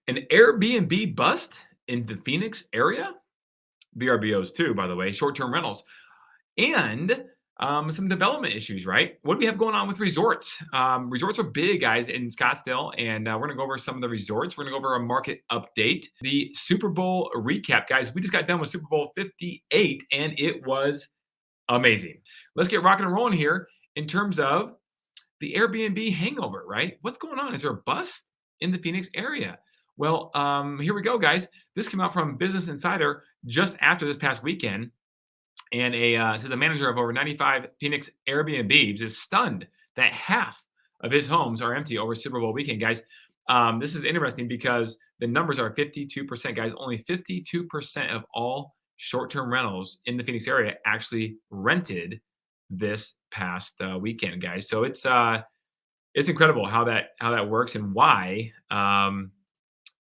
An Airbnb bust in the Phoenix area? VRBOs too, by the way, short-term rentals, and some development issues, right? What do we have going on with resorts? Resorts are big, guys, in Scottsdale, and we're gonna go over some of the resorts. We're gonna go over a market update, the Super Bowl recap, guys. We just got done with Super Bowl 58, and it was amazing. Let's get rocking and rolling here in terms of the Airbnb hangover, right? What's going on? Is there a bust in the Phoenix area? Well, here we go, guys. This came out from Business Insider just after this past weekend, and says the manager of over 95 Phoenix Airbnbs is stunned that half of his homes are empty over Super Bowl weekend, guys. This is interesting because the numbers are 52%, guys. Only 52% of all short-term rentals in the Phoenix area actually rented this past weekend, guys. So it's incredible how that works and why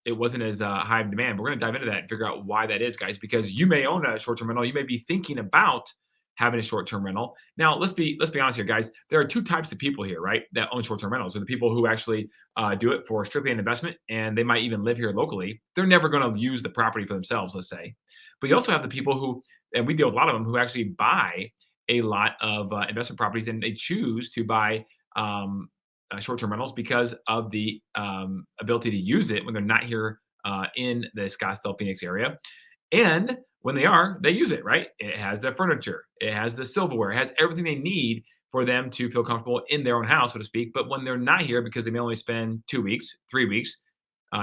it wasn't as high of demand. We're going to dive into that and figure out why that is, guys, because you may own a short-term rental. You may be thinking about having a short-term rental. Now, let's be honest here, guys. There are two types of people here, right, that own short-term rentals. Are the people who actually do it for strictly an investment, and they might even live here locally. They're never going to use the property for themselves, let's say. But you also have the people who, and we deal with a lot of them, who actually buy a lot of investment properties, and they choose to buy short-term rentals because of the ability to use it when they're not here in the Scottsdale, Phoenix area. And when they are, they use it, right? It has the furniture, it has the silverware, it has everything they need for them to feel comfortable in their own house, so to speak. But when they're not here because they may only spend 2 weeks, 3 weeks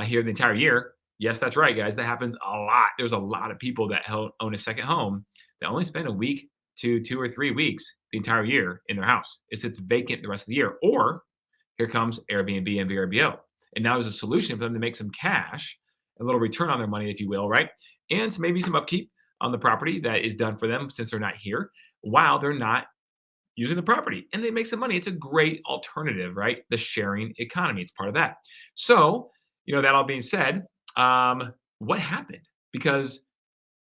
here the entire year, yes, that's right, guys. That happens a lot. There's a lot of people that own a second home that only spend a week to 2 or 3 weeks the entire year in their house. It sits vacant the rest of the year. Or here comes Airbnb and VRBO. And now there's a solution for them to make some cash, a little return on their money, if you will, right? And maybe some upkeep on the property that is done for them since they're not here while they're not using the property. And they make some money. It's a great alternative, right? The sharing economy. It's part of that. So, that all being said, what happened? Because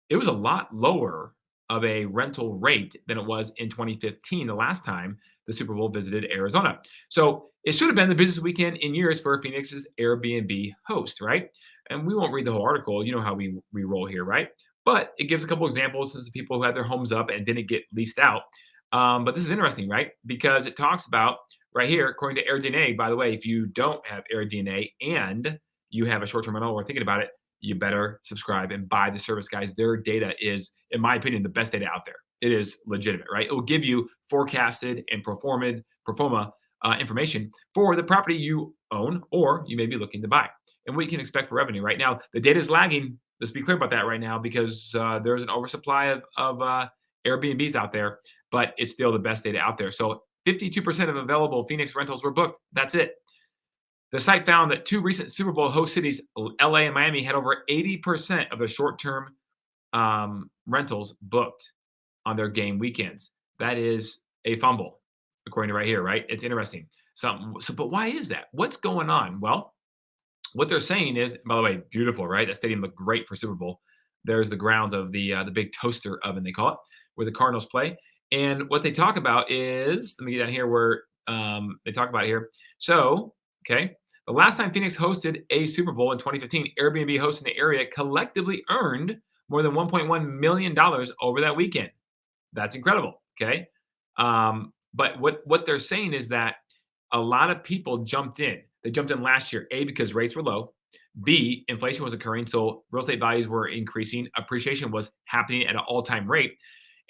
it was a lot lower of a rental rate than it was in 2015, the last time the Super Bowl visited Arizona. So it should have been the busiest weekend in years for Phoenix's Airbnb host, right? And we won't read the whole article. You know how we roll here, right? But it gives a couple examples of people who had their homes up and didn't get leased out. But this is interesting, right? Because it talks about right here, according to AirDNA, by the way, if you don't have AirDNA and you have a short-term rental or thinking about it, you better subscribe and buy the service, guys. Their data is, in my opinion, the best data out there. It is legitimate, right? It will give you forecasted and pro forma information for the property you own or you may be looking to buy and what you can expect for revenue. Right now, the data is lagging. Let's be clear about that right now because there's an oversupply of Airbnbs out there, but it's still the best data out there. So 52% of available Phoenix rentals were booked. That's it. The site found that two recent Super Bowl host cities, LA and Miami, had over 80% of the short-term rentals booked on their game weekends. That is a fumble, according to right here, right? It's interesting. But why is that? What's going on? Well, what they're saying is, by the way, beautiful, right? That stadium looked great for Super Bowl. There's the grounds of the big toaster oven, they call it, where the Cardinals play. And what they talk about is, let me get down here where they talk about it here. So, okay, the last time Phoenix hosted a Super Bowl in 2015, Airbnb hosts in the area collectively earned more than $1.1 million over that weekend. That's incredible, okay? But what they're saying is that a lot of people jumped in. They jumped in last year, A, because rates were low. B, inflation was occurring, so real estate values were increasing. Appreciation was happening at an all-time rate.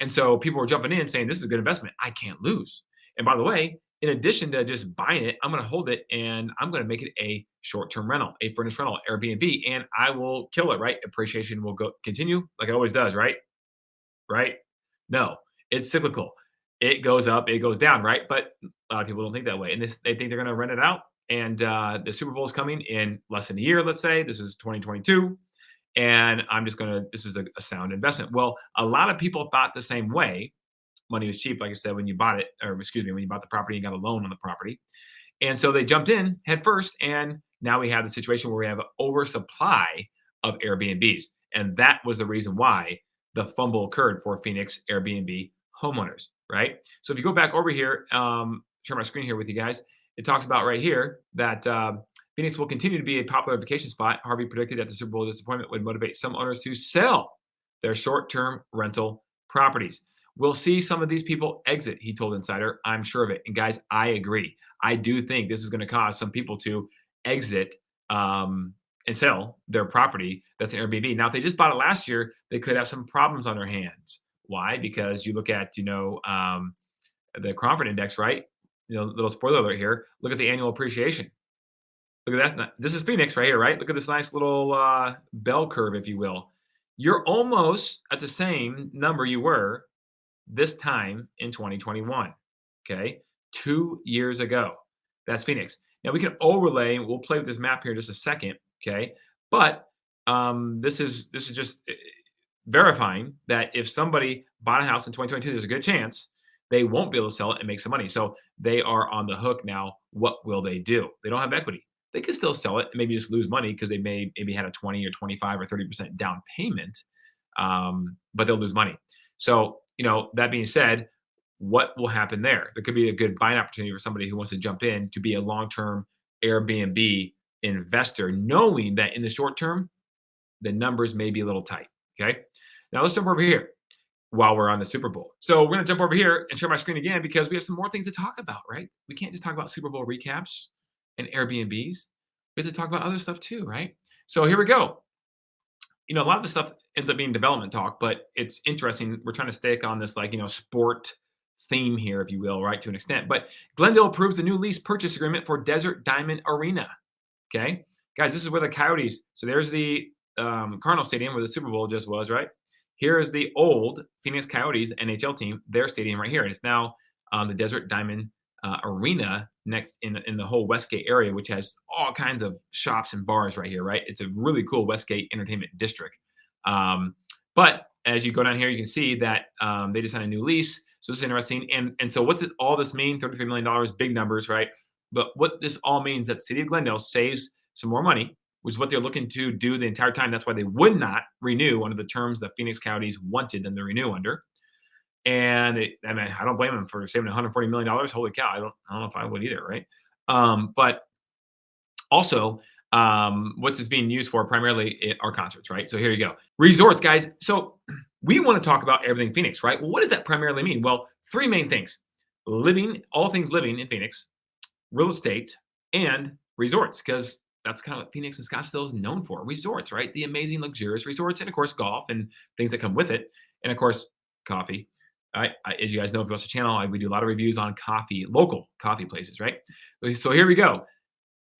And so people were jumping in saying, this is a good investment. I can't lose. And by the way, in addition to just buying it, I'm going to hold it and I'm going to make it a short-term rental, a furnished rental, Airbnb, and I will kill it, right? Appreciation will continue like it always does, right? Right? No, it's cyclical. It goes up, it goes down, right? But a lot of people don't think that way. And they think they're going to rent it out. And the Super Bowl is coming in less than a year, let's say. This is 2022. And this is a sound investment. Well, a lot of people thought the same way. Money was cheap, like I said, when you bought it, or excuse me, when you bought the property and got a loan on the property. And so they jumped in head first. And now we have the situation where we have an oversupply of Airbnbs. And that was the reason why the fumble occurred for Phoenix Airbnb homeowners, right? So if you go back over here, share my screen here with you guys, it talks about right here that Phoenix will continue to be a popular vacation spot. Harvey predicted that the Super Bowl disappointment would motivate some owners to sell their short-term rental properties. We'll see some of these people exit, he told Insider. I'm sure of it. And guys, I agree. I do think this is going to cause some people to exit and sell their property that's an Airbnb. Now, if they just bought it last year, they could have some problems on their hands. Why? Because you look at, the Cromford Index, right? Little spoiler alert here. Look at the annual appreciation. Look at that. This is Phoenix right here, right? Look at this nice little bell curve, if you will. You're almost at the same number you were this time in 2021. Okay. 2 years ago. That's Phoenix. Now we can overlay, we'll play with this map here in just a second. Okay. But this is just verifying that if somebody bought a house in 2022, there's a good chance they won't be able to sell it and make some money. So they are on the hook now. What will they do? They don't have equity. They could still sell it and maybe just lose money because they maybe had a 20 or 25 or 30% down payment, but they'll lose money. So, that being said, what will happen there? There could be a good buying opportunity for somebody who wants to jump in to be a long-term Airbnb investor, knowing that in the short term, the numbers may be a little tight. Okay. Now let's jump over here while we're on the Super Bowl. So we're going to jump over here and share my screen again because we have some more things to talk about, right? We can't just talk about Super Bowl recaps and Airbnbs. We have to talk about other stuff too, right? So here we go. A lot of the stuff ends up being development talk, but it's interesting. We're trying to stick on this, sport theme here, if you will, right, to an extent. But Glendale approves the new lease purchase agreement for Desert Diamond Arena. Okay, guys, this is where the Coyotes. So there's the Cardinal Stadium where the Super Bowl just was, right? Here is the old Phoenix Coyotes NHL team, their stadium right here. And it's now the Desert Diamond Arena next in the whole Westgate area, which has all kinds of shops and bars right here, right? It's a really cool Westgate Entertainment District. But as you go down here, you can see that they just signed a new lease. So this is interesting. And so what's all this mean? $33 million, big numbers, right? But what this all means that City of Glendale saves some more money, which is what they're looking to do the entire time. That's why they would not renew under the terms that Phoenix Coyotes wanted them to renew under. And I don't blame them for saving $140 million. Holy cow. I don't know if I would either, right? But also, what's this being used for primarily are concerts, right? So here you go. Resorts, guys. So we want to talk about everything Phoenix, right? Well, what does that primarily mean? Well, three main things. All things living in Phoenix, real estate, and resorts, because that's kind of what Phoenix and Scottsdale is known for. Resorts, right? The amazing, luxurious resorts, and of course, golf and things that come with it. And of course, coffee. As you guys know, if you watch the channel, we do a lot of reviews on local coffee places, right? So here we go.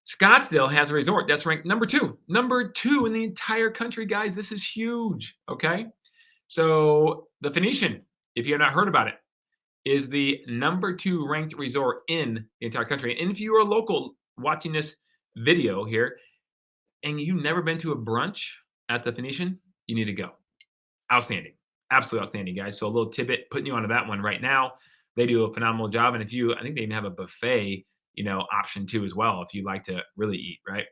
Scottsdale has a resort that's ranked number two in the entire country, guys. This is huge, okay? So the Phoenician, if you have not heard about it, is the number 2 ranked resort in the entire country. And if you are a local watching this video here and you've never been to a brunch at the Phoenician, you need to go. Outstanding. Absolutely outstanding, guys. So a little tidbit putting you onto that one right now. They do a phenomenal job. And I think they even have a buffet, option too as well if you like to really eat, right?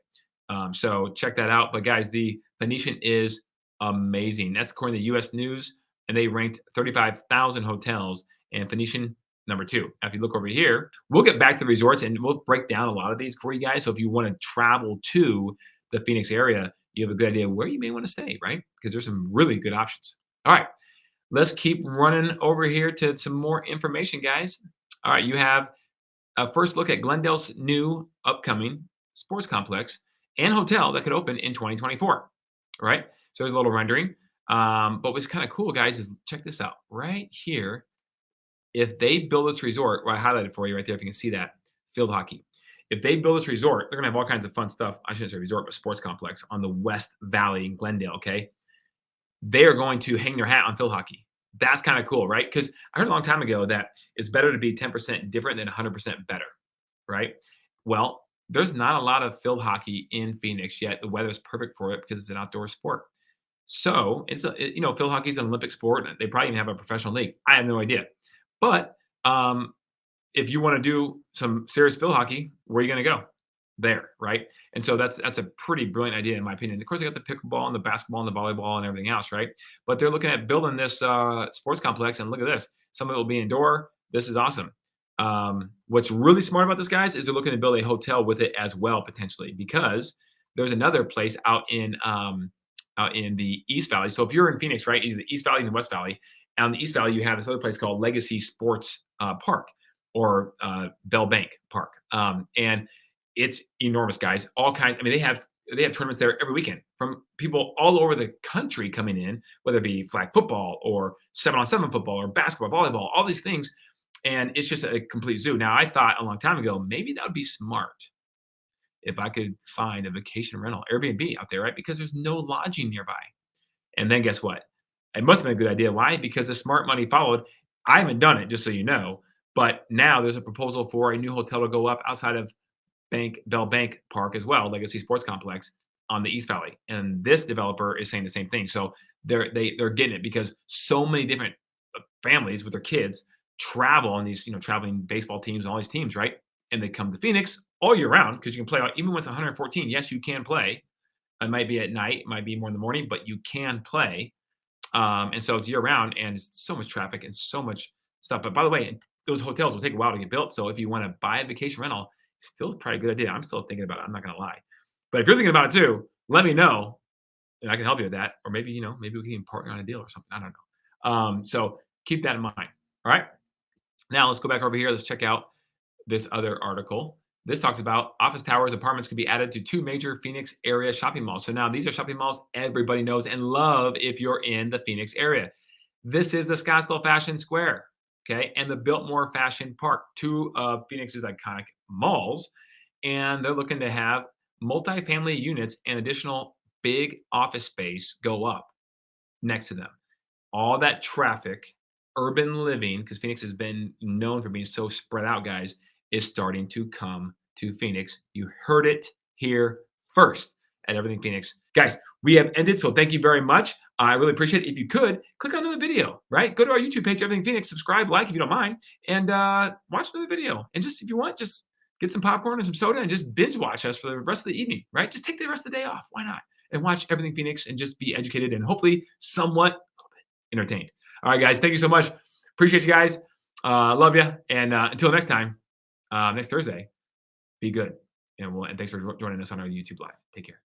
So check that out. But guys, the Phoenician is amazing. That's according to U.S. News, and they ranked 35,000 hotels, and Phoenician number 2. Now, if you look over here, we'll get back to the resorts and we'll break down a lot of these for you guys. So if you want to travel to the Phoenix area, you have a good idea where you may want to stay, right? Because there's some really good options. All right, let's keep running over here to some more information, guys. All right, you have a first look at Glendale's new upcoming sports complex and hotel that could open in 2024. All right, so there's a little rendering. But what's kind of cool, guys, is check this out right here. If they build this resort, well, I highlighted for you right there, if you can see that, field hockey. If they build this resort, they're going to have all kinds of fun stuff. I shouldn't say resort, but sports complex on the West Valley in Glendale, okay? They are going to hang their hat on field hockey. That's kind of cool, right? Because I heard a long time ago that it's better to be 10% different than 100% better, right? Well, there's not a lot of field hockey in Phoenix yet. The weather's perfect for it because it's an outdoor sport. So field hockey is an Olympic sport. And they probably even have a professional league. I have no idea. But if you want to do some serious field hockey, where are you going to go? There, right? And so that's a pretty brilliant idea, in my opinion. Of course, they got the pickleball and the basketball and the volleyball and everything else, right? But they're looking at building this sports complex, and look at this. Some of it will be indoor. This is awesome. What's really smart about this, guys, is they're looking to build a hotel with it as well, potentially, because there's another place out in the East Valley. So if you're in Phoenix, right, either the East Valley and the West Valley, on the East Valley, you have this other place called Legacy Sports Park or Bell Bank Park, and it's enormous, guys. All kinds. I mean, they have tournaments there every weekend from people all over the country coming in, whether it be flag football or 7-on-7 football or basketball, volleyball, all these things. And it's just a complete zoo. Now, I thought a long time ago, maybe that would be smart if I could find a vacation rental, Airbnb out there, right? Because there's no lodging nearby. And then guess what? It must have been a good idea. Why? Because the smart money followed. I haven't done it, just so you know. But now there's a proposal for a new hotel to go up outside of Bell Bank Park as well, Legacy Sports Complex on the East Valley. And this developer is saying the same thing. So they're getting it because so many different families with their kids travel on these, traveling baseball teams and all these teams, right? And they come to Phoenix all year round because you can play even when it's 114. Yes, you can play. It might be at night, it might be more in the morning, but you can play. And so it's year round, and it's so much traffic and so much stuff. But by the way, those hotels will take a while to get built. So if you want to buy a vacation rental, still probably a good idea. I'm still thinking about it. I'm not going to lie. But if you're thinking about it too, let me know, and I can help you with that. Or maybe maybe we can even partner on a deal or something. I don't know. So keep that in mind. All right. Now let's go back over here. Let's check out this other article. This talks about office towers, apartments could be added to two major Phoenix area shopping malls. So now these are shopping malls everybody knows and love if you're in the Phoenix area. This is the Scottsdale Fashion Square, okay, and the Biltmore Fashion Park, two of Phoenix's iconic malls. And they're looking to have multifamily units and additional big office space go up next to them. All that traffic, urban living, because Phoenix has been known for being so spread out, guys, is starting to come to Phoenix. You heard it here first at Everything Phoenix. Guys, we have ended, so thank you very much. I really appreciate it. If you could, click on another video, right? Go to our YouTube page, Everything Phoenix, subscribe, like if you don't mind, and watch another video. And just, if you want, just get some popcorn and some soda and just binge watch us for the rest of the evening, right? Just take the rest of the day off. Why not? And watch Everything Phoenix and just be educated and hopefully somewhat entertained. All right, guys, thank you so much. Appreciate you guys. Love you. And until next time, next Thursday, be good. And thanks for joining us on our YouTube Live. Take care.